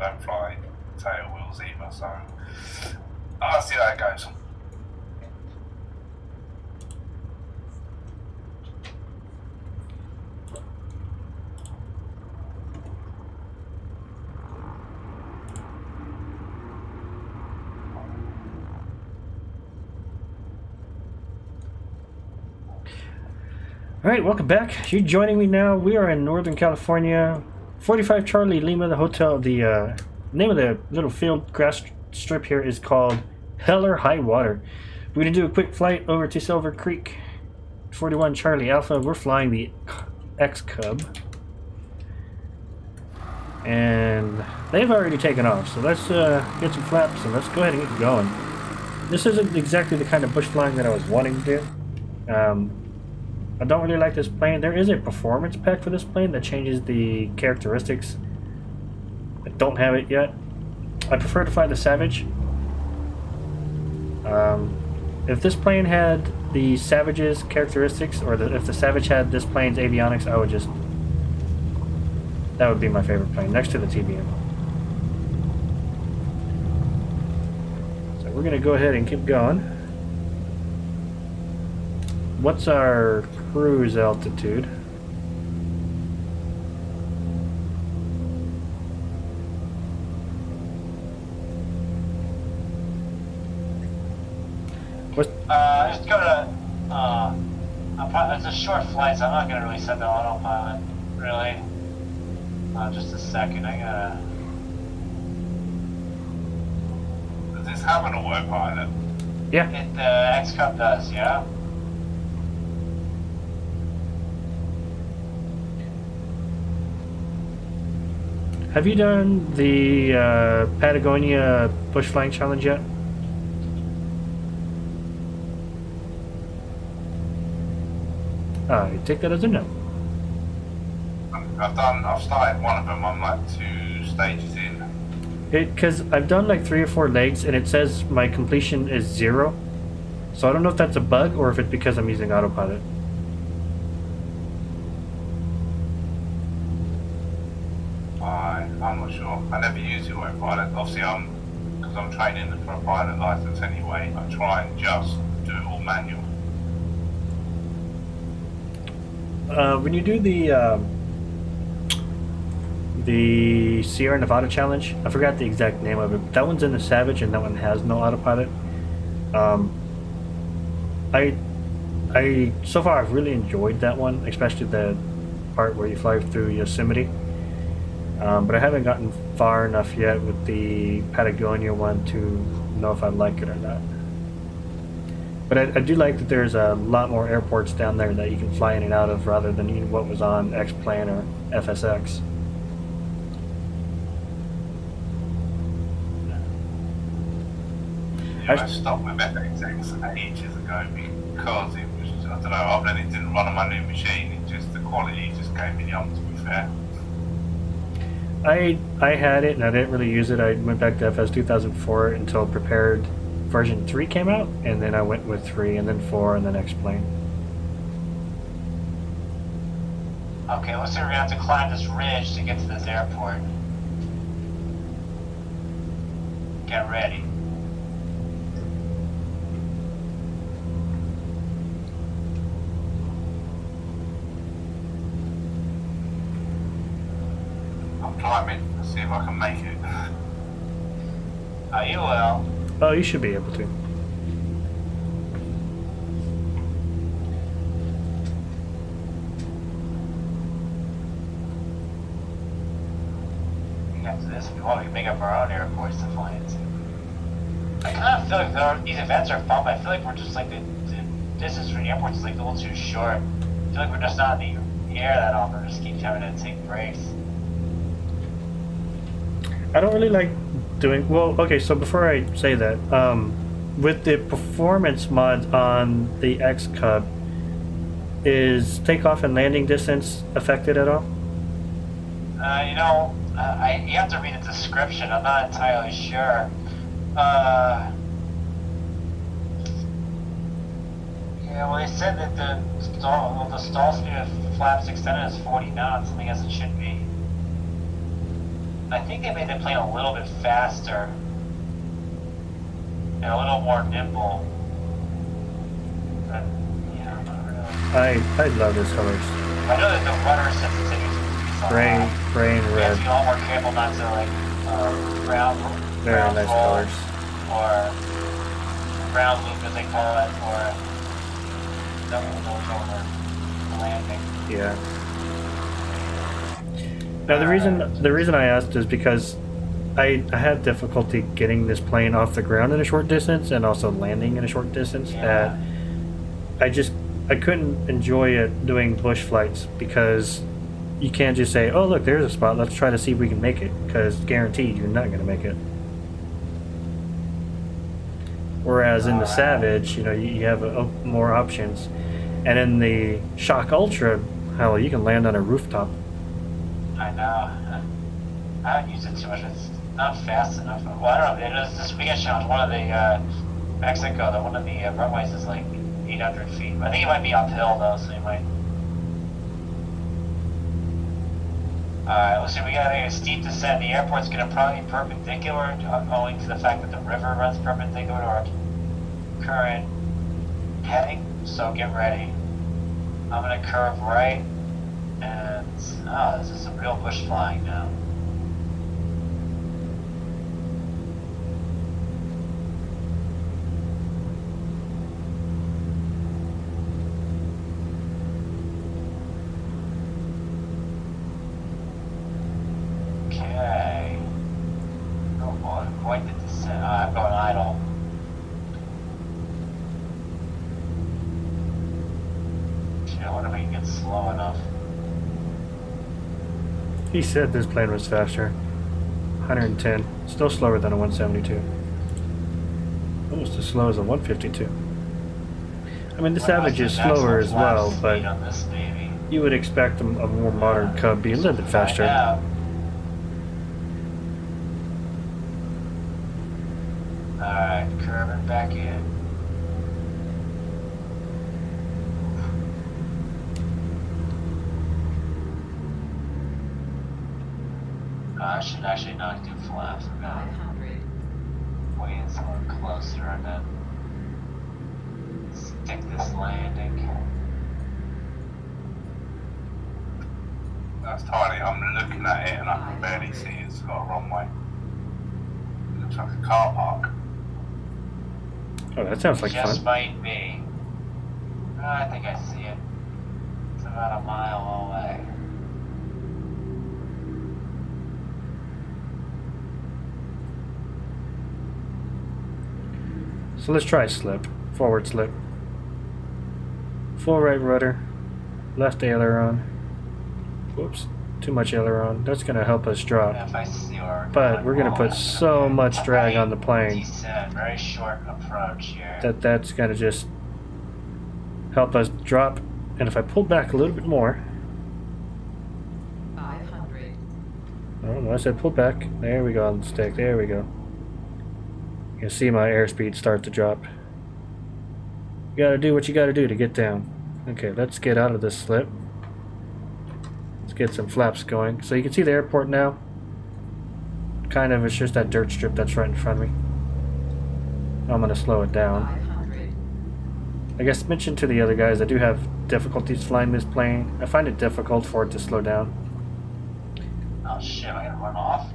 don't fly tail wheels either, so I'll see how it goes. All right, welcome back. You're joining me now. We are in Northern California, 45 Charlie Lima, the hotel. The name of the little field grass strip here is called Hell or High Water. We're going to do a quick flight over to Silver Creek, 41 Charlie Alpha. We're flying the X Cub. And they've already taken off, so let's get some flaps and let's go ahead and get going. This isn't exactly the kind of bush flying that I was wanting to do. I don't really like this plane. There is a performance pack for this plane that changes the characteristics. I don't have it yet. I prefer to fly the Savage. If this plane had the Savage's characteristics, or if the Savage had this plane's avionics, I would just... that would be my favorite plane, next to the TBM. So we're going to go ahead and keep going. What's our cruise altitude? Just go to, it's a short flight, so I'm not going to really set the autopilot, really. Just a second, I gotta... Does this have an autopilot? Yeah. The X Cup does, yeah. Have you done the Patagonia bush flying challenge yet? I take that as a no. I've started one of them. I'm like 2 stages in. Because I've done like 3 or 4 legs and it says my completion is 0. So I don't know if that's a bug or if it's because I'm using autopilot. I'm not sure. I never use the autopilot. Obviously, because I'm training for a pilot license anyway. I try and just do it all manual. When you do the Sierra Nevada challenge, I forgot the exact name of it, but that one's in the Savage and that one has no autopilot. I so far I've really enjoyed that one, especially the part where you fly through Yosemite. But I haven't gotten far enough yet with the Patagonia one to know if I like it or not. But I do like that there's a lot more airports down there that you can fly in and out of rather than what was on X-Plane or FSX. Yeah, I stopped with FSX ages ago because it was, I don't know, other than it didn't run on my new machine, it just, the quality just gave me the ump, to be fair. I had it and I didn't really use it. I went back to FS2004 until Prepared version 3 came out, and then I went with 3 and then 4 and then X-Plane. Okay, looks like we're going to have to climb this ridge to get to this airport. Get ready. I'm climbing. Let's see if I can make it. Oh, you will. Oh, you should be able to. After this, if we want, we can make up our own airports to fly into. I kind of feel like these events are fun, but I feel like we're just like the distance from the airports is like a little too short. I feel like we're just not in the air that often. We just keep having to take breaks. I don't really like doing... Well, okay, so before I say that, with the performance mods on the X Cub, is takeoff and landing distance affected at all? You know, you have to read the description. I'm not entirely sure. Yeah, well, they said that the stall speed of flaps extended is 40 knots. I guess it should be. I think they made the plane a little bit faster and a little more nimble. But, yeah, not really. I love those colors. I know that the rudder sensitivity is Gray and We have red. to be a lot more careful not to like brown Very nice roll, colors. or brown loop as they call it, or double nose over landing. Yeah. Now the reason I asked is because I had difficulty getting this plane off the ground in a short distance and also landing in a short distance. Yeah. I couldn't enjoy it doing bush flights because you can't just say, oh look, there's a spot, let's try to see if we can make it, because guaranteed you're not going to make it. Whereas in the Savage, you know, you have more options. And in the Shock Ultra, hell, you can land on a rooftop. I know. I haven't used it too much. It's not fast enough. Well, I don't know. It is this weekend challenge. One of the Mexico, one of the runways is like 800 feet. I think it might be uphill though, so you might. Alright, let's see. We got a steep descent. The airport's going to probably be perpendicular, owing to the fact that the river runs perpendicular to our current heading. So get ready. I'm going to curve right, and oh, this is some real bush flying now. Okay. Oh boy, quite the descent. I'm going idle. Shit, I wonder if we can get slow enough. He said this plane was faster. 110. Still slower than a 172. Almost as slow as a 152. I mean, the Savage is slower as well, but you would expect a more modern Cub be a little bit faster. Alright, curving back in. I should actually not do flaps. I'm gonna wait in somewhere closer and then stick this landing. That's tiny. I'm looking at it and I can barely see it's got a runway. It looks like a car park. Oh, that sounds like Just fun. might be. I think I see it. It's about a mile away. So let's try slip. Forward slip. Full right rudder. Left aileron. Whoops. Too much aileron. That's going to help us drop. If I see where But we're going to put so much drag on the plane Descent, very short approach here. that's going to just help us drop. And if I pull back a little bit more. 500. Oh, no, I said pull back. There we go on the stick. There we go. You can see my airspeed start to drop. You gotta do what you gotta do to get down. Okay, let's get out of this slip. Let's get some flaps going. So you can see the airport now. Kind of, it's just that dirt strip that's right in front of me. I'm gonna slow it down. 500. I guess mention to the other guys, I do have difficulties flying this plane. I find it difficult for it to slow down. Oh shit, am I gonna run off?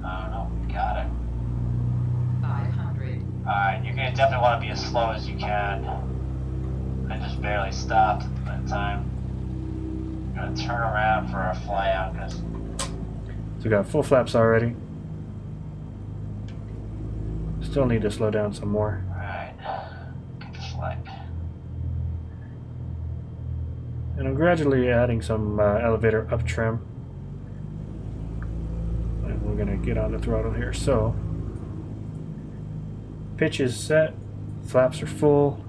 Oh no, got it. 500. Alright, you're gonna definitely want to be as slow as you can. I just barely stopped at that time. I'm gonna turn around for our fly out because So we got full flaps already. Still need to slow down some more. alright, get the flight. And I'm gradually adding some elevator up trim. And we're gonna get on the throttle here. So, pitch is set, flaps are full.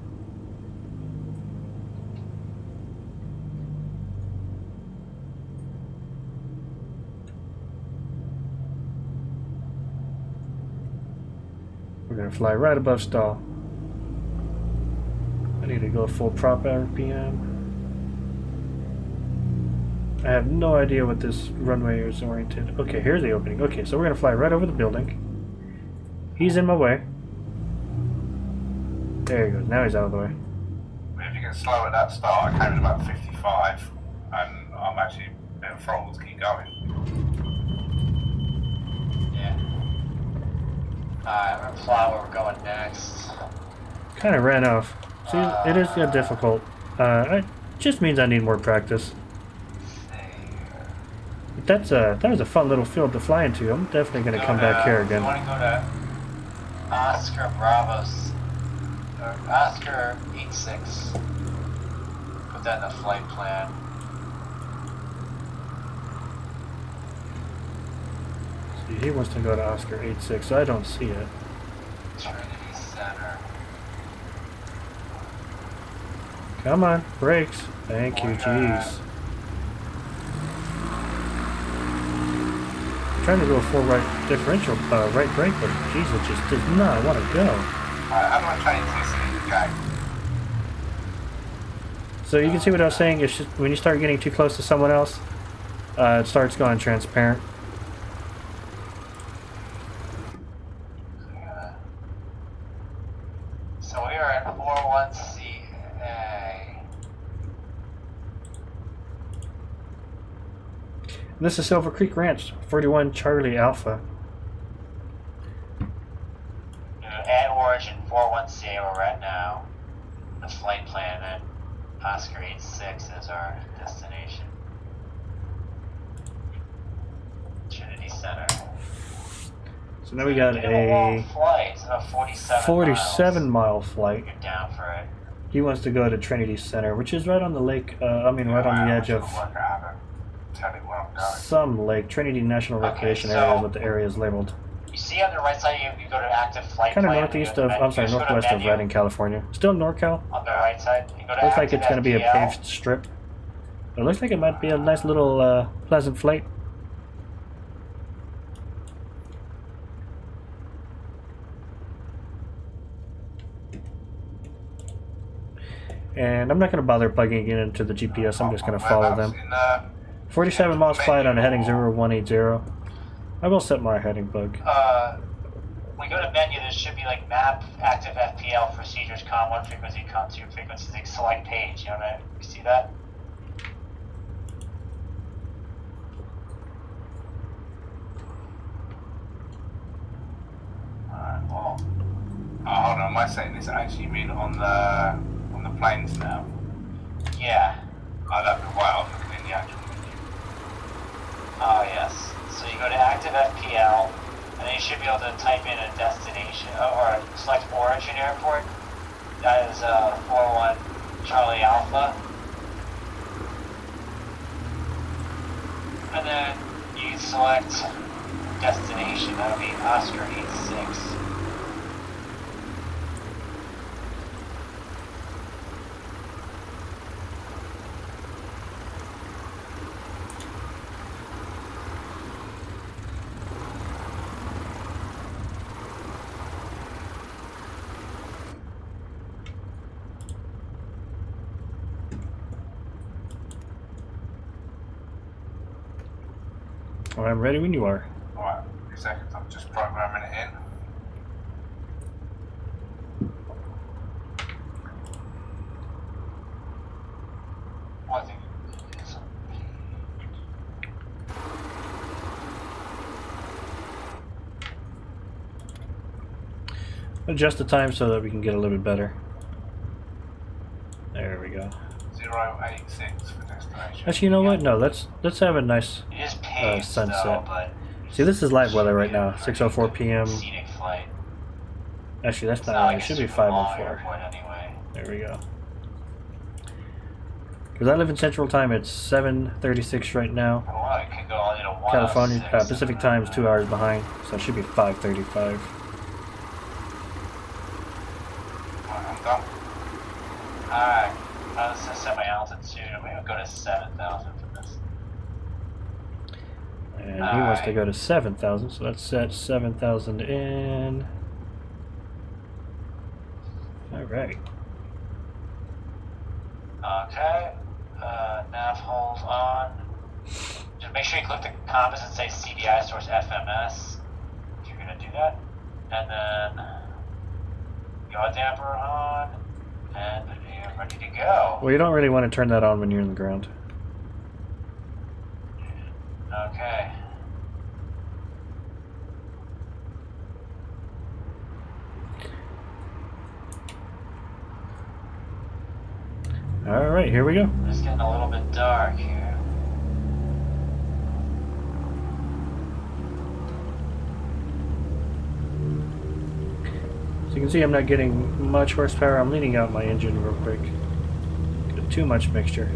We're gonna fly right above stall. I need to go full prop RPM. I have no idea what this runway is oriented. Okay, here's the opening. Okay, so we're gonna fly right over the building. He's in my way. There he goes. Now he's out of the way. If you can slow at that start, I came in about 55, and I'm actually a bit throttled to keep going. Yeah. Alright, we're gonna fly where we're going next. Kind of ran off. See, it is difficult. It just means I need more practice. But that was a fun little field to fly into. I'm definitely going to come back here again. You want to go to Oscar Bravos, or Oscar 86. Put that in the flight plan. See, he wants to go to Oscar 86, so I don't see it. Trinity Center. Come on, brakes. Thank you, jeez. Trying to go a full right differential, right brake, but jeez, it just does not want to go. How do I change this in the game? So you can see what I was saying. It's just, when you start getting too close to someone else, it starts going transparent. So we are at 41CA. This is Silver Creek Ranch, 41 Charlie Alpha. At origin 41CA where we're at now. The flight plan at Oscar 86 is our destination. Trinity Center. So now we got a long a flight, about 47 mile flight. You're down for it. He wants to go to Trinity Center, which is right on the lake, right on the edge of some lake. Trinity National Recreation Area is what the area is labeled. You see on the right side, you go to active flight Kind of plan, northwest of Redding, California. Still NorCal. On the right side, you go to Looks like it's going to be a FPL. paved strip. It looks like it might be a nice little pleasant flight. And I'm not going to bother plugging it into the GPS, I'm just going to follow them. 47 miles flight on a heading 0180. I will set my heading bug. When you go to menu, there should be like map, active FPL, procedures, COM1 frequency, COM2 frequency, like select page. You know, you see that? Alright, well. Hold on, my setting is actually mean on the planes now. Yeah. Oh, that'd be wow, I'm looking in the actual menu. Oh, yes. So you go to active FPL, and then you should be able to type in a destination, or select origin airport. That is 41 Charlie Alpha. And then you select destination, that would be Oscar 86. I'm ready when you are. Alright, 2 seconds, I'm just programming it in. Well, I think it's Adjust the time so that we can get a little bit better. There we go. 086 for destination. Actually, you know what? No, let's have a nice It is paved, sunset. though, but See, this is live weather right now. 6:04 p.m. scenic flight. Actually, that's It's not not right. like It should it's be a long 5:04. airport anyway. There we go. Because I live in Central Time, it's 7:36 right now. Well, it could go all the way to 106. California, Pacific Time is 2 hours behind, so it should be 5:35. Alright, I'm done. Alright, let's just set my altitude. I'm going to go to 7,000 for this. And he wants to go to 7,000, so let's set 7,000 in. Alright. Okay, nav hold on. Just make sure you click the compass and say CDI source FMS if you're gonna do that, and then yaw damper on, and you're ready to go. Well, you don't really want to turn that on when you're in the ground. Okay. All right, here we go. It's getting a little bit dark here. So you can see I'm not getting much horsepower. I'm leaning out my engine real quick. Got too much mixture.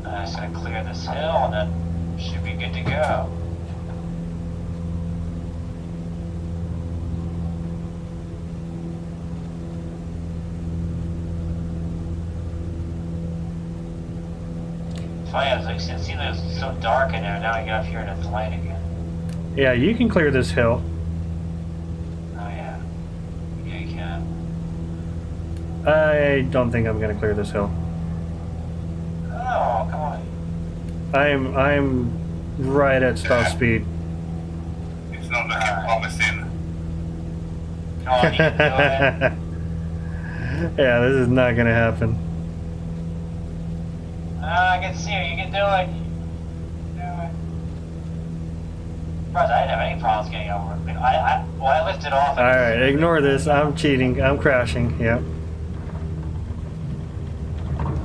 I'm just gonna clear this hill and then should be good to go. Funny, I was like, it seemed like it was so dark in there. Now I get up here and it's light again. Yeah, you can clear this hill. Oh yeah, yeah you can. I don't think I'm gonna clear this hill. Oh come on. I'm right at stop speed. It's not looking promising. Come on, you can do it. Yeah, this is not gonna happen. I can see it. You can do it. Do it. Surprised I didn't have any problems getting over it. Well, I lifted off. Alright, ignore this. I'm cheating. I'm crashing. Yep.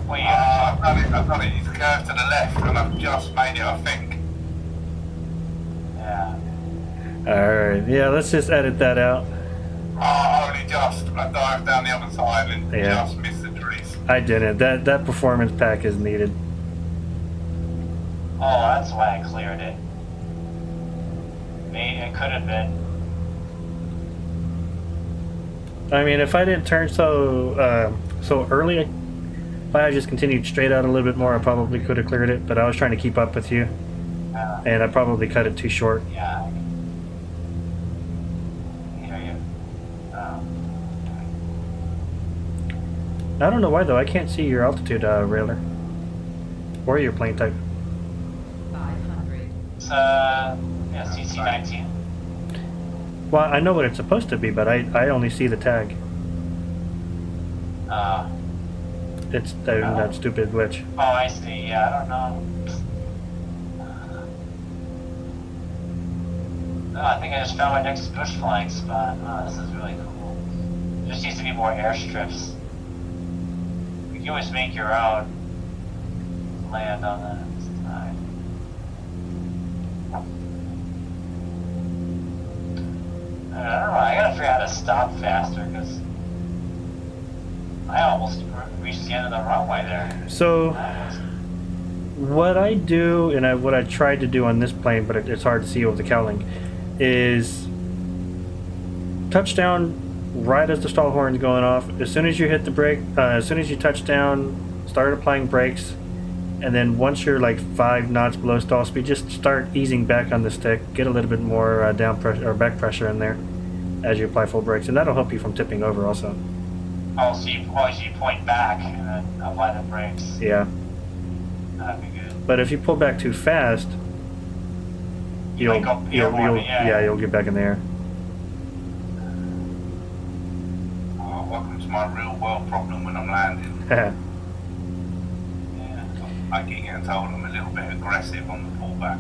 Well, I've done it. It's curved to the left, and I've just made it, I think. yeah. Alright, yeah, let's just edit that out. Oh, only just. I dived down the other side and Yeah. just missed the trees. I didn't. That performance pack is needed. Oh, that's why I cleared it. Maybe it could have been. I mean, if I didn't turn so early, if I had just continued straight out a little bit more, I probably could have cleared it. But I was trying to keep up with you, and I probably cut it too short. Yeah. I hear you. Oh. I don't know why though. I can't see your altitude railer or your plane type. 500. It's yeah, CC19. Well, I know what it's supposed to be, but I only see the tag. It's that stupid glitch. Oh, I see. Yeah, I don't know. Oh, I think I just found my next bush flying spot. Oh, this is really cool. There just needs to be more airstrips. You can always make your own land on that side. I don't know. I gotta figure out how to stop faster because I almost reached the end of the runway there. So what I do, and what I tried to do on this plane, but it's hard to see over the cowling, is touchdown right as the stall horn's going off. As soon as you hit the brake, as soon as you touch down, start applying brakes, and then once you're like 5 knots below stall speed, just start easing back on the stick. Get a little bit more down pressure or back pressure in there as you apply full brakes, and that'll help you from tipping over also. Oh, so you point back and then apply the brakes. Yeah. That'd be good. But if you pull back too fast, you'll get back in the air. Oh, welcome to my real world problem when I'm landing. Yeah. I keep getting told I'm a little bit aggressive on the pullback.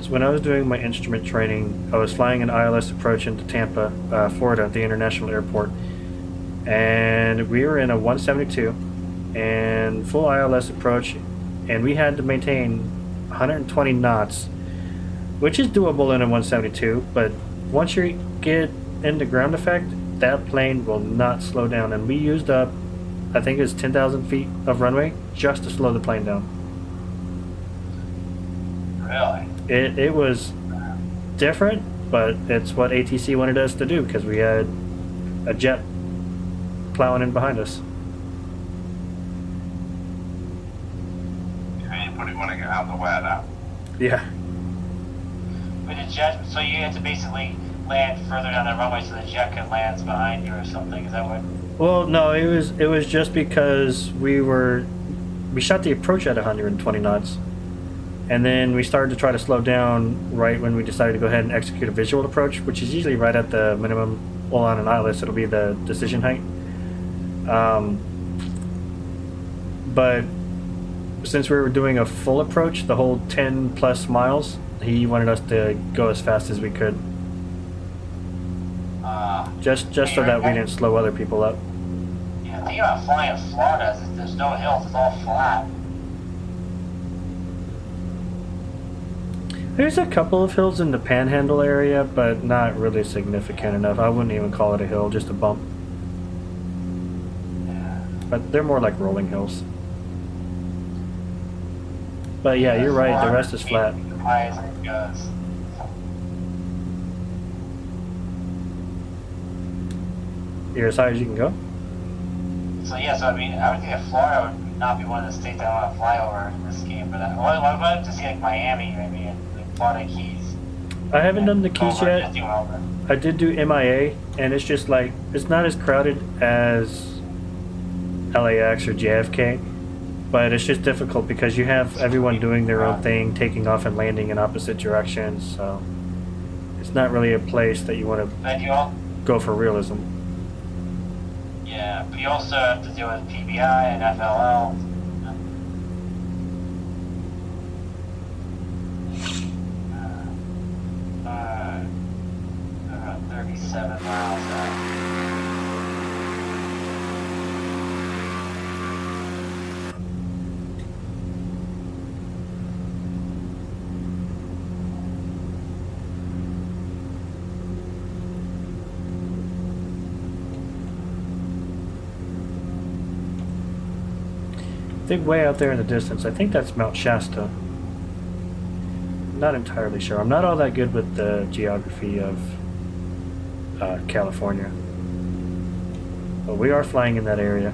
When I was doing my instrument training, I was flying an ILS approach into Tampa, Florida, at the international airport, and we were in a 172 and full ILS approach, and we had to maintain 120 knots, which is doable in a 172, but once you get into ground effect, that plane will not slow down, and we used up, I think it was 10,000 feet of runway just to slow the plane down. Really? It was different, but it's what ATC wanted us to do because we had a jet plowing in behind us. want to get out of the way of that. Yeah. With the jet, so you had to basically land further down the runway so the jet could land behind you or something. Is that what? Well, no, it was just because we shot the approach at 120 knots, and then we started to try to slow down right when we decided to go ahead and execute a visual approach, which is usually right at the minimum. Well, on an ILS, it'll be the decision height. But since we were doing a full approach, the whole 10 plus miles, he wanted us to go as fast as we could. Just so that we didn't slow other people up. Yeah, the thing about flying in Florida is that there's no hills, it's all flat. There's a couple of hills in the Panhandle area, but not really significant enough. I wouldn't even call it a hill, just a bump. Yeah. But they're more like rolling hills. But yeah, you're right, the rest is flat. High as it goes. You're as high as you can go? So yeah, so I mean, I would think that Florida would not be one of the states that I want to fly over in this game, but I would like to see like Miami, maybe, and like Florida Keys. I haven't done the Keys Over, yet. just do over. I did do MIA, and it's just like, it's not as crowded as LAX or JFK, but it's just difficult because you have everyone doing their own thing, taking off and landing in opposite directions, so it's not really a place that you want to Then you all, go for realism. yeah, but you also have to deal with PBI and FLL. About 37 miles out. I think way out there in the distance, I think that's Mount Shasta. Not entirely sure. I'm not all that good with the geography of California. But we are flying in that area.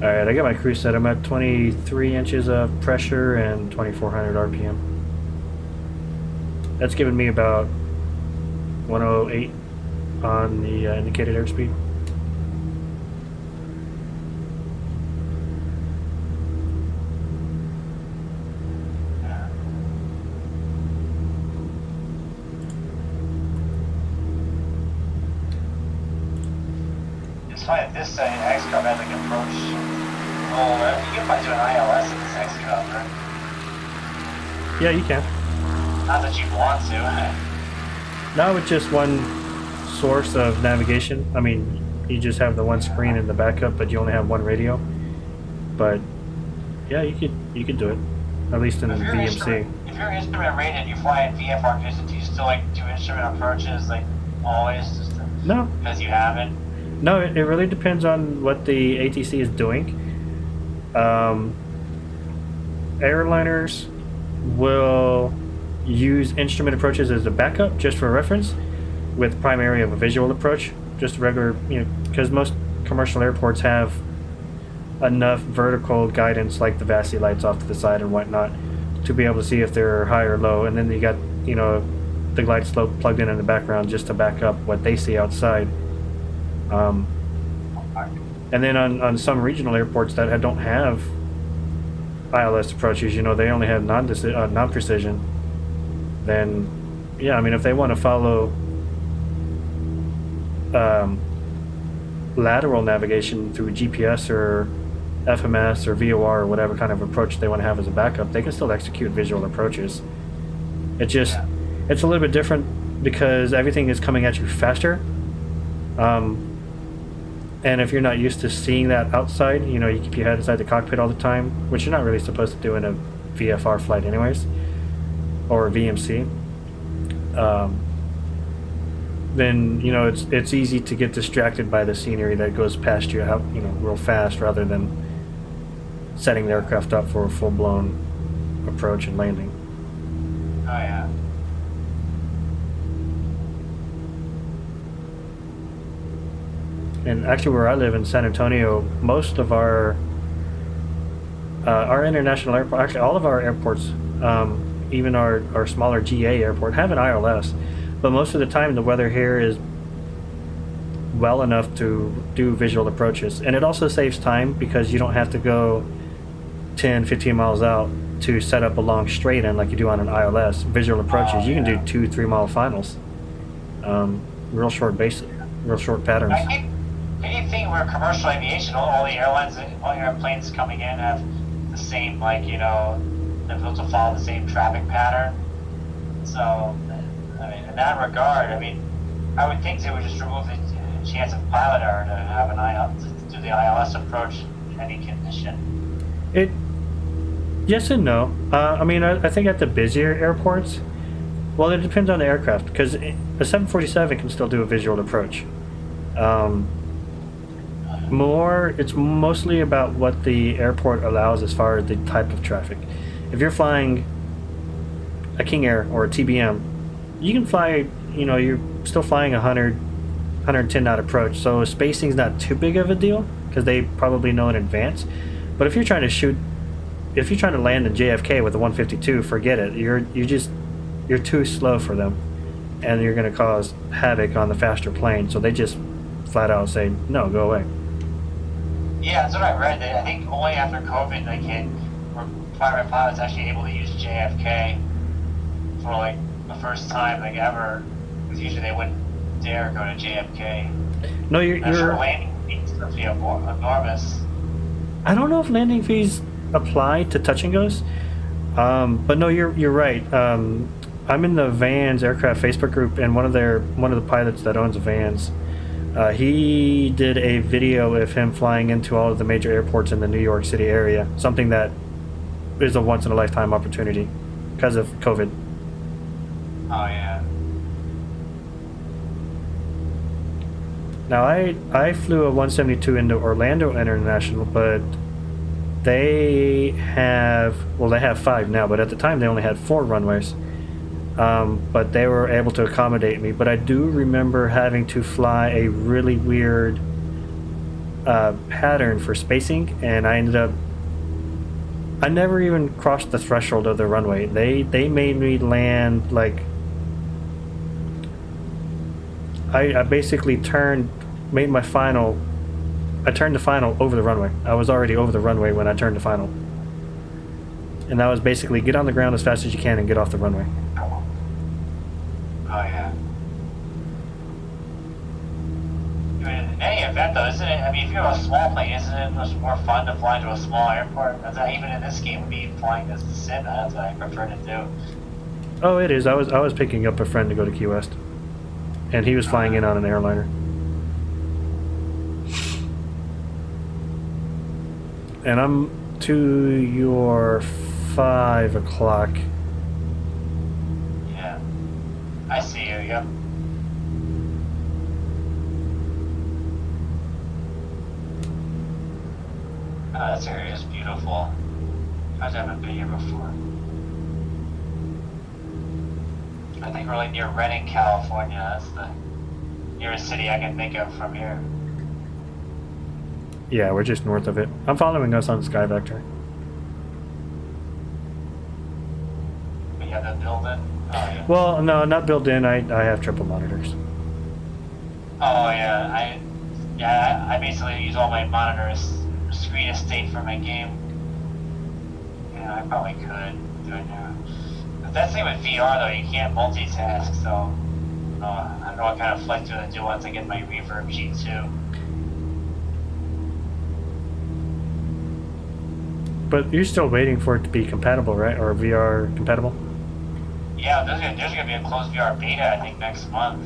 Alright, I got my cruise set. I'm at 23 inches of pressure and 2400 RPM. That's giving me about 108 on the indicated airspeed. It's funny that this X-Cup has like approach. Oh, you can probably do an ILS in this X-Cup, right? Yeah, you can. Not that you want to. Not with just one source of navigation. I mean, you just have the one screen in the backup, but you only have one radio. But yeah, you could do it. At least in If you're VMC. If you're instrument rated, you fly at VFR distance, do you still like do instrument approaches like always? Just No. because you haven't. No, it really depends on what the ATC is doing. Airliners will use instrument approaches as a backup just for reference, with primary of a visual approach, just regular, because most commercial airports have enough vertical guidance like the VASI lights off to the side and whatnot to be able to see if they're high or low, and then you got the glide slope plugged in the background just to back up what they see outside. And then on some regional airports that don't have ILS approaches, they only have non-precision, then yeah, I mean, if they want to follow lateral navigation through GPS or FMS or VOR or whatever kind of approach they want to have as a backup, they can still execute visual approaches. It's just, it's a little bit different because everything is coming at you faster. And if you're not used to seeing that outside, you know, you keep your head inside the cockpit all the time, which you're not really supposed to do in a VFR flight anyways, or a VMC. Then, you know, it's easy to get distracted by the scenery that goes past you, you know, real fast, rather than setting the aircraft up for a full-blown approach and landing. Oh yeah. And actually, where I live in San Antonio, most of our international airport, actually all of our airports, even our smaller GA airport, have an ILS. But most of the time, the weather here is well enough to do visual approaches. And it also saves time because you don't have to go 10, 15 miles out to set up a long straight in like you do on an ILS. Visual approaches, you can do 2-3 mile finals. Real short patterns. Anything where commercial aviation, all the airlines, all the airplanes coming in have the same, like, you know, they're built to follow the same traffic pattern. So, I mean, in that regard, I mean, I would think they would just remove the chance of pilot error to have to do the ILS approach in any condition. Yes and no. I mean, I think at the busier airports, well, it depends on the aircraft, because a 747 can still do a visual approach. It's mostly about what the airport allows as far as the type of traffic. If you're flying a King Air or a TBM, you can fly, you know, you're still flying 100, 110 knot approach, so spacing's not too big of a deal because they probably know in advance. But if you're trying to land in JFK with a 152, forget it. You're too slow for them, and you're going to cause havoc on the faster plane. So they just flat out say, no, go away. Yeah, that's what I read. I think only after COVID, were private pilots actually able to use JFK for like the first time ever. Because usually they wouldn't dare go to JFK. No, you're landing fees must be enormous. I don't know if landing fees apply to touch and goes, but no, you're right. I'm in the Vans aircraft Facebook group, and one of the pilots that owns Vans, he did a video of him flying into all of the major airports in the New York City area, something that is a once in a lifetime opportunity because of COVID. Oh yeah. Now I flew a 172 into Orlando International, but they have 5 now, but at the time they only had 4 runways. But they were able to accommodate me. But I do remember having to fly a really weird pattern for spacing, and I never even crossed the threshold of the runway. They made me land like I basically turned the final over the runway. I was already over the runway when I turned the final. And that was basically get on the ground as fast as you can and get off the runway. Oh yeah. I mean, in any event though, isn't it, I mean, if you're a small plane, isn't it much more fun to fly into a small airport? That's even in this game, would be flying as the sim, that's what I prefer to do. Oh, it is. I was picking up a friend to go to Key West. And he was flying in on an airliner. And I'm to your 5 o'clock. Yeah. I see you, yep. Oh, this area is beautiful. I haven't been here before. I think we're like near Redding, California. That's the nearest city I can think of from here. Yeah, we're just north of it. I'm following us on SkyVector. We have that built-in? Oh, yeah. Well, no, not built in. I have triple monitors. Oh, yeah. I basically use all my monitors, screen estate for my game. Yeah, I probably could do it now. But that's the thing with VR, though. You can't multitask, so I don't know what kind of flight I'm going to do once I get my Reverb G2. But you're still waiting for it to be compatible, right? Or VR compatible? Yeah, there's gonna be a closed VR beta, I think, next month.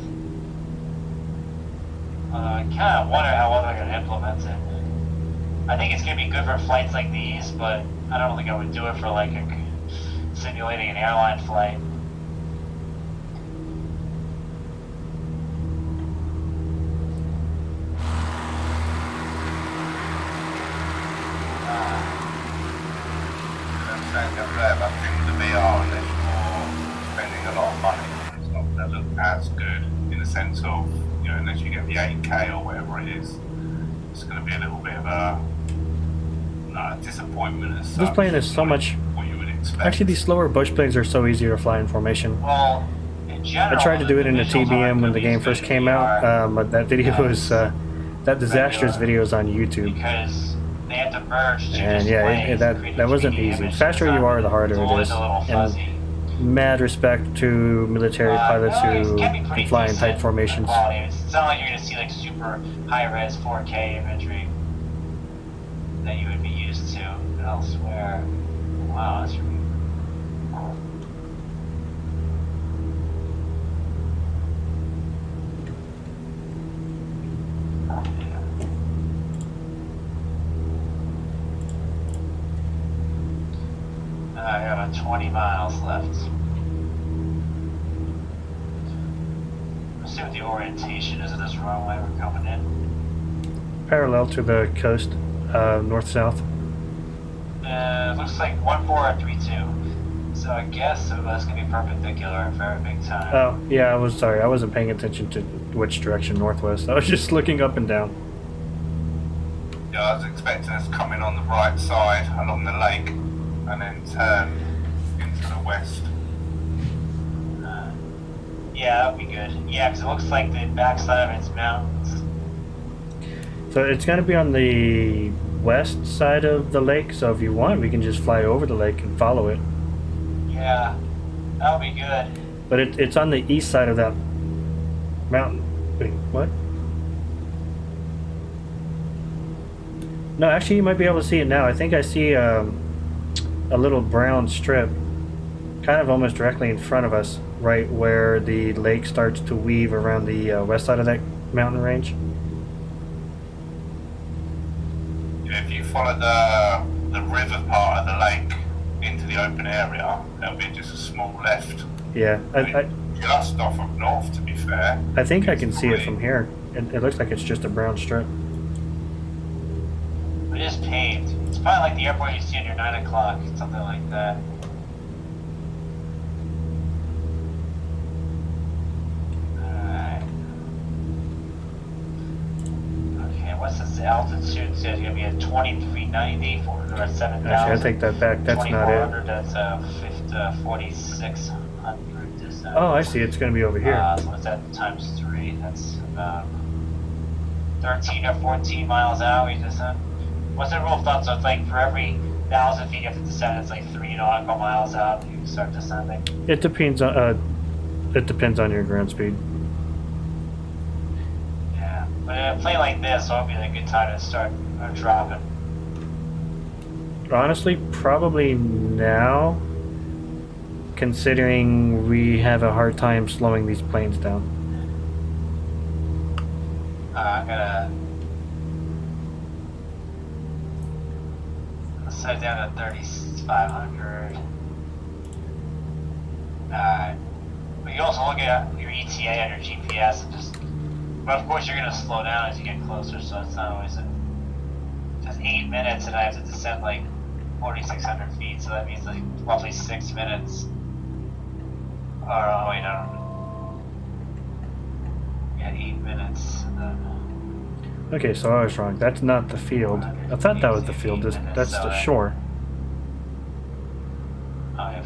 I kind of wonder how well they're gonna implement it. I think it's gonna be good for flights like these, but I don't think I would do it for like simulating an airline flight. I think with the VR, unless you're spending a lot of money, it's not going to look as good in the sense of, you know, unless you get the 8K or whatever it is, it's going to be a little bit of a disappointment as such. This plane is so much. What you would expect. Actually, these slower bush planes are so easy to fly in formation. Well, in general, I tried to do it in the visuals TBM aren't when the gonna be game as first good came in out, VR but that video was that disastrous video is on YouTube. because they have to merge two And yeah, displays to create a that wasn't 3D easy. image. The faster It's you not- are, the harder it's it always is. a little fuzzy. And mad respect to military pilots No, it who can be pretty can fly in decent tight formations. quality. It's not like you're going to see like super high-res 4K imagery that you would be used to elsewhere. Wow, that's really cool. I got 20 miles left. Let's see what the orientation is of this runway we're coming in. Parallel to the coast, north-south. Looks like 1432. So I guess that's gonna be perpendicular for a big time. Oh, yeah, I was sorry. I wasn't paying attention to which direction northwest. I was just looking up and down. Yeah, I was expecting us coming on the right side along the lake and then turn into the west. Yeah, that'd be good. Yeah, because it looks like the backside of it's mountains. So it's going to be on the west side of the lake, so if you want, we can just fly over the lake and follow it. Yeah, that would be good. But it's on the east side of that mountain. Wait, what? No, actually, you might be able to see it now. I think I see a little brown strip kind of almost directly in front of us, right where the lake starts to weave around the west side of that mountain range. If you follow the river part of the lake into the open area, there'll be just a small left. Yeah, Just off up north, to be fair. I think I can see it from here. It looks like it's just a brown strip. It is paved. It's probably like the airport you see on your 9 o'clock, something like that. Alright. Okay, what's this altitude? Says it's gonna be at 2390 for 7,000. Actually, I take that back. That's not it. 2400, that's 4,600 descent. Oh, I see. It's going to be over here. So what's that times 3? That's about 13 or 14 miles an hour you descend. What's the rule of thumb? So it's like for every 1,000 feet you have to descend, it's like 3 nautical miles out you start descending. It depends on your ground speed. Yeah, but in a plane like this, so it'll be a good time to start dropping. Honestly, probably now, considering we have a hard time slowing these planes down. I'm gonna set it down to 3,500. Alright. But you also look at your ETA on your GPS and just, but of course you're gonna slow down as you get closer, so it's not always just 8 minutes and I have to descend like 4,600 feet, so that means like roughly 6 minutes. Oh, wait, I don't know. Yeah, 8 minutes. And then Okay, so I was wrong. That's not the field. I thought that was the field. That's the shore. Oh, yeah,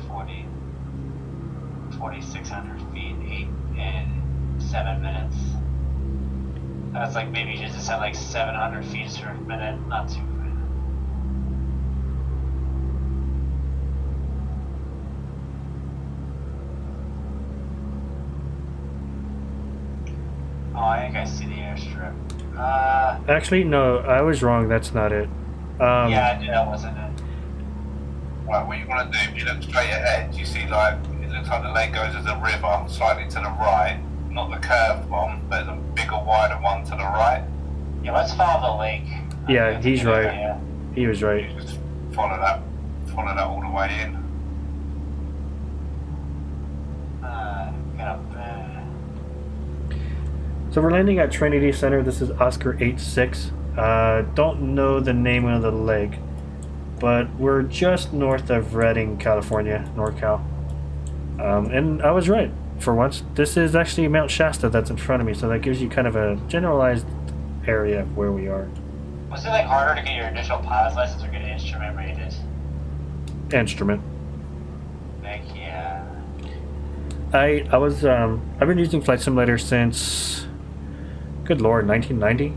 4,600 feet, 8 and 7 minutes. That's like maybe you just descend like 700 feet per minute, not too bad. Oh, I think I see the airstrip. Actually, no, I was wrong. That's not it. Yeah, that wasn't it. Right, what you want to do, if you look straight ahead, you see like, it looks looks like the lake goes as a river, slightly to the right. Not the curved one, but the bigger, wider one to the right. Yeah, let's follow the lake. Yeah, he's right. Yeah. He was right. You just follow that all the way in. Get up there. So we're landing at Trinity Center. This is Oscar 86. Don't know the name of the lake, but we're just north of Redding, California, NorCal. And I was right for once. This is actually Mount Shasta that's in front of me, so that gives you kind of a generalized area of where we are. Was it like harder to get your initial pilot's license or get an instrument rated? Instrument. Like, yeah. I've been using Flight Simulator since, good lord, 1990.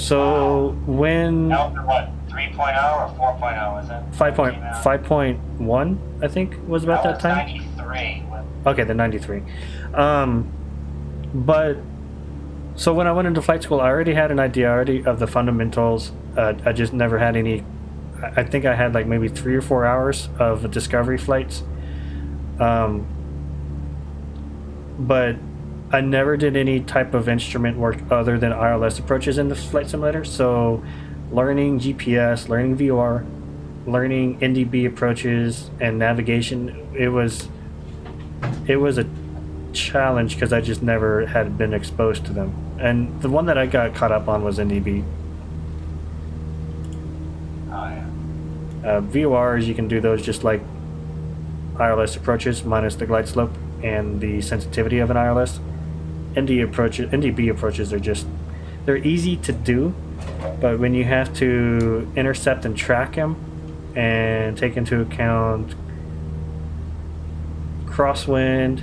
So when Now for what, 3.0 or 4.0 was it? 5.1 I think was about that time. 93. Okay, the 93. But so when I went into flight school, I already had an idea already of the fundamentals. I just never had any. I think I had like maybe 3 or 4 hours of discovery flights. But I never did any type of instrument work other than ILS approaches in the flight simulator. So learning GPS, learning VOR, learning NDB approaches and navigation, it was a challenge because I just never had been exposed to them. And the one that I got caught up on was NDB. Oh yeah. VORs, you can do those just like ILS approaches minus the glide slope and the sensitivity of an ILS. NDB approaches are just, they're easy to do, but when you have to intercept and track them and take into account crosswind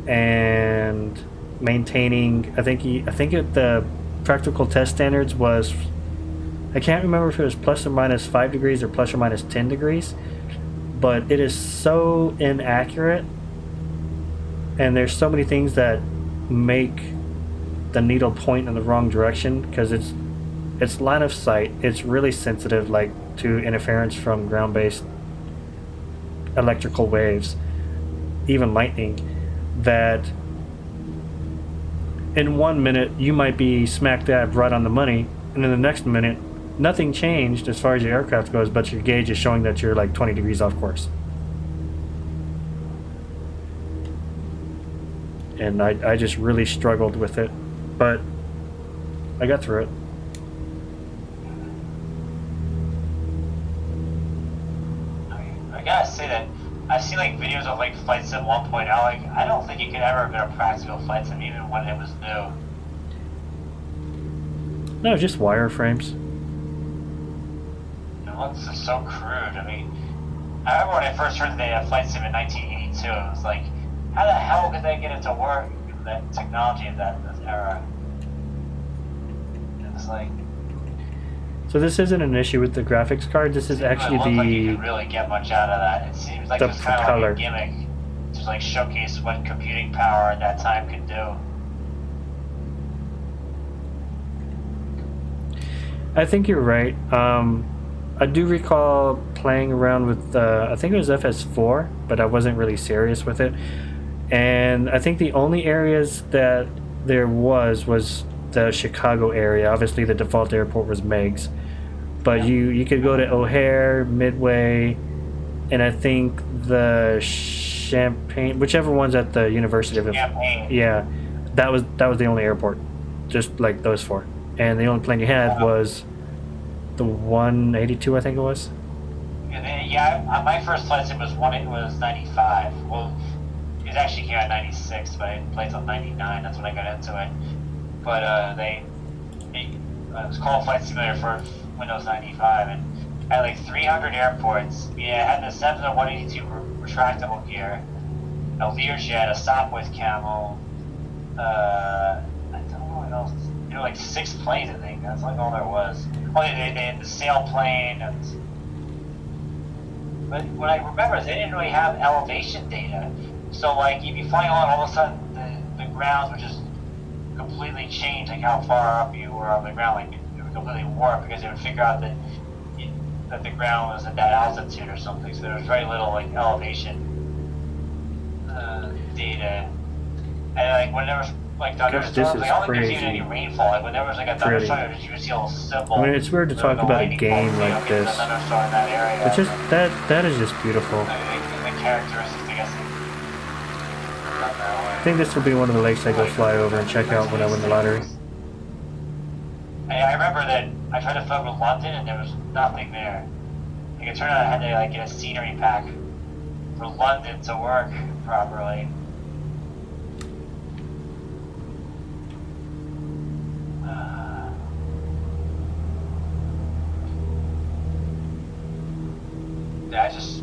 and maintaining, I think the practical test standards was, I can't remember if it was plus or minus 5 degrees or plus or minus 10 degrees, but it is so inaccurate, and there's so many things that make the needle point in the wrong direction because it's line of sight. It's really sensitive, like to interference from ground-based electrical waves, even lightning, that in 1 minute you might be smack dab right on the money, and in the next minute nothing changed as far as your aircraft goes, but your gauge is showing that you're like 20 degrees off course. And I just really struggled with it, but I got through it. I gotta say that I've seen like videos of like Flight Sim 1.0. Like, I don't think you could ever have been a practical Flight Sim even when it was new. No, just wireframes. It looks just so crude. I mean, I remember when I first heard that they had Flight Sim in 1982. It was like, how the hell could they get it to work? That technology of that era. It was like. So this isn't an issue with the graphics card. This is actually it looks like you can really get much out of that. It seems like it's kind of like a gimmick to like showcase what computing power at that time could do. I think you're right. I do recall playing around with, I think it was FS4, but I wasn't really serious with it. And I think the only areas that there was the Chicago area. Obviously, the default airport was Meigs. But you could go to O'Hare, Midway, and I think the Champaign, whichever one's at the University of Champaign. Yeah, that was the only airport, just like those four. And the only plane you had was the 182, I think it was. My first flight sim was 95. Well, it was actually here at 96, but I didn't play till 99. That's when I got into it. But it was called Flight Simulator for Windows 95, and had like 300 airports. Yeah, it had the 182 retractable gear, a Learjet, a Sopwith Camel. I don't know what else. There were like 6 planes, I think. That's like all there was. Oh, they had the sailplane. But what I remember is they didn't really have elevation data. So like you'd be flying along, all of a sudden the grounds would just completely change, like how far up you were on the ground. Like it would completely warp because they would figure out that the ground was at that altitude or something. So there was very little like elevation. data. And like when there was like thunderstorms, this is like I don't think there's even crazy. any rainfall. Like when there was like a Pretty. thunderstorm, you would see a little symbol. I mean, it's weird to talk about a game like this. Thunderstorm in that area. It's just that is just beautiful. The characteristics, I guess. I think this will be one of the lakes I go fly over and check out when I win the lottery. I remember that I tried to float with London and there was nothing there. Like it turned out I had to like get a scenery pack for London to work properly. Yeah, I just.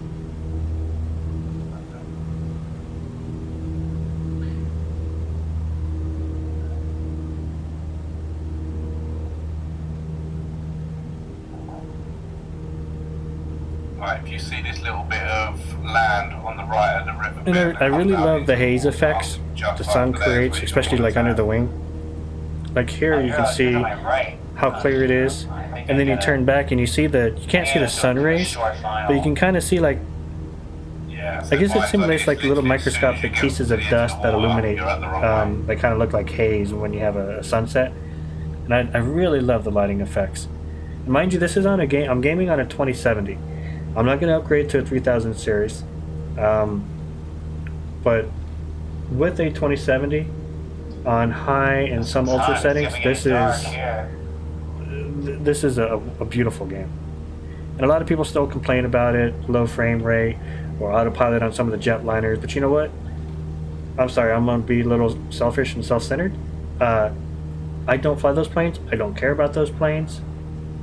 Right, if you see this little bit of land on the right of the river, And I really love the haze effects the sun creates, especially like under the wing. Like here you can see how clear it is, and then you turn back and you see you can't see the sun rays, but you can kind of see like, I guess it simulates like little microscopic pieces of dust that illuminate, they kind of look like haze when you have a sunset. And I really love the lighting effects. And mind you, this is on a game, I'm gaming on a 2070. I'm not going to upgrade to a 3000 series, but with a 2070 on high and some ultra settings, this is a beautiful game. And a lot of people still complain about it, low frame rate or autopilot on some of the jetliners, but you know what? I'm sorry, I'm going to be a little selfish and self-centered. I don't fly those planes. I don't care about those planes.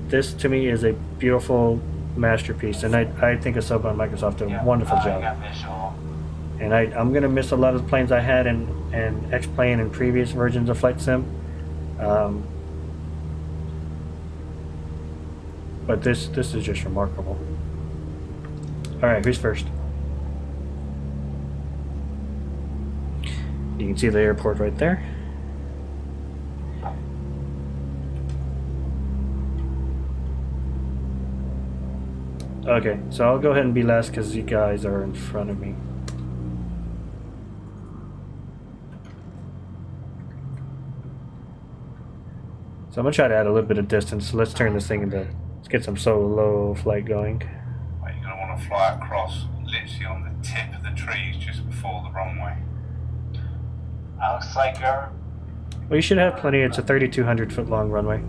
This to me is a beautiful masterpiece, and I think a sub on Microsoft did a wonderful job. And I'm gonna miss a lot of the planes I had in X-Plane and previous versions of Flight Sim. But this is just remarkable. All right, who's first? You can see the airport right there. Okay, so I'll go ahead and be last because you guys are in front of me. So I'm gonna try to add a little bit of distance. So let's turn this thing into, let's get some solo flight going. Well, you're gonna want to fly across, literally on the tip of the trees just before the runway. Looks like you're. Well, you should have plenty. It's a 3,200 foot long runway.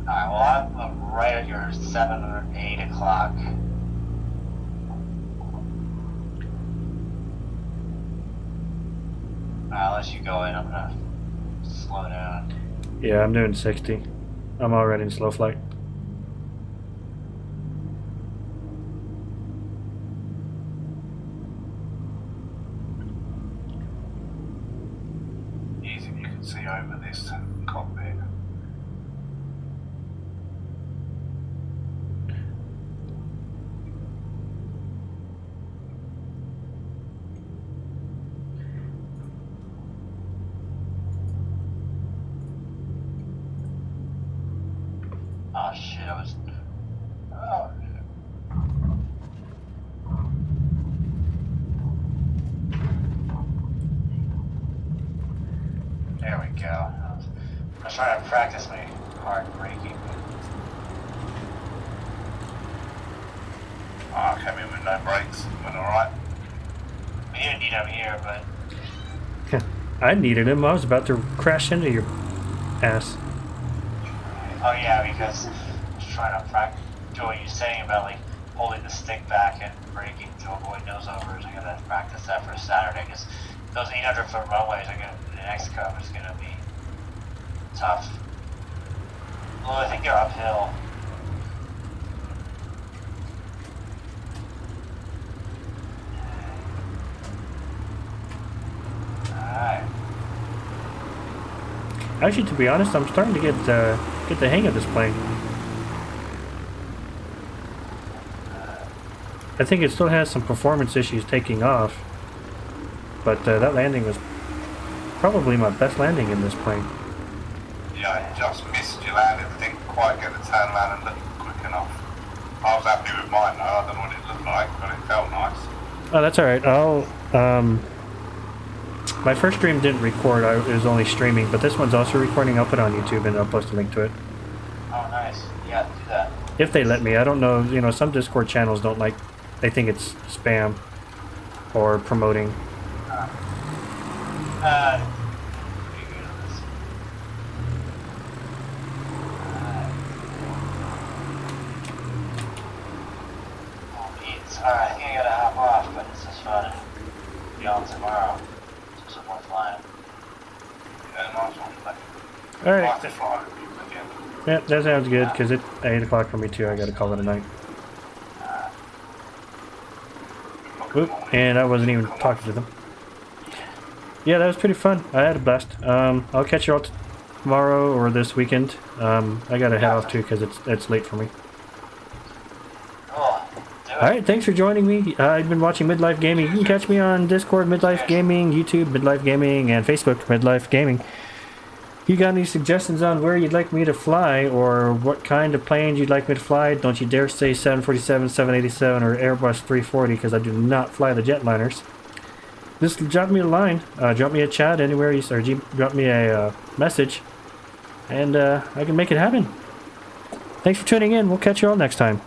Alright, well I'm right at your 7 or 8 o'clock. I'll let you go in, I'm gonna slow down. Yeah, I'm doing 60. I'm already in slow flight. Easy if you can see over this cockpit. Oh shit, I was. Oh. There we go. I was trying to practice my hard braking. Oh, I came in with no brakes. Went alright. We didn't need them here, but. I needed him. I was about to crash into your ass. Oh yeah, because I was trying to practice, do what you're saying about like holding the stick back and braking to avoid nosovers. I gotta practice that for Saturday because those 800 foot runways are gonna, the next cover is gonna be tough. Well, I think they're uphill. Alright. Actually, to be honest, I'm starting to get the hang of this plane. I think it still has some performance issues taking off, but that landing was probably my best landing in this plane. Yeah, I just missed your landing. Didn't quite get the turn around and look quick enough. I was happy with mine though. I don't know what it looked like, but it felt nice. Oh, that's all right. My first stream didn't record. It was only streaming, but this one's also recording. I'll put it on YouTube and I'll post a link to it. Oh, nice. Yeah, do that. If they let me. I don't know. You know, some Discord channels don't like. They think it's spam or promoting. Alright, I think I gotta hop off, but this is fun. Be on tomorrow. Do some more flying. Yeah, nice one. All Nice right. to fly with you again. Yeah, that sounds good because it's 8 o'clock for me too. I got to call it a night. Oop, and I wasn't even talking to them. Yeah, that was pretty fun. I had a blast. I'll catch you all tomorrow or this weekend. I gotta head off too because it's late for me. Cool. Do it. All right, thanks for joining me. I've been watching Midlife Gaming. You can catch me on Discord, Midlife Gaming, YouTube, Midlife Gaming, and Facebook, Midlife Gaming. You got any suggestions on where you'd like me to fly or what kind of planes you'd like me to fly? Don't you dare say 747, 787, or Airbus 340 because I do not fly the jetliners. Just drop me a line, drop me a chat anywhere you or drop me a message, and I can make it happen. Thanks for tuning in. We'll catch you all next time.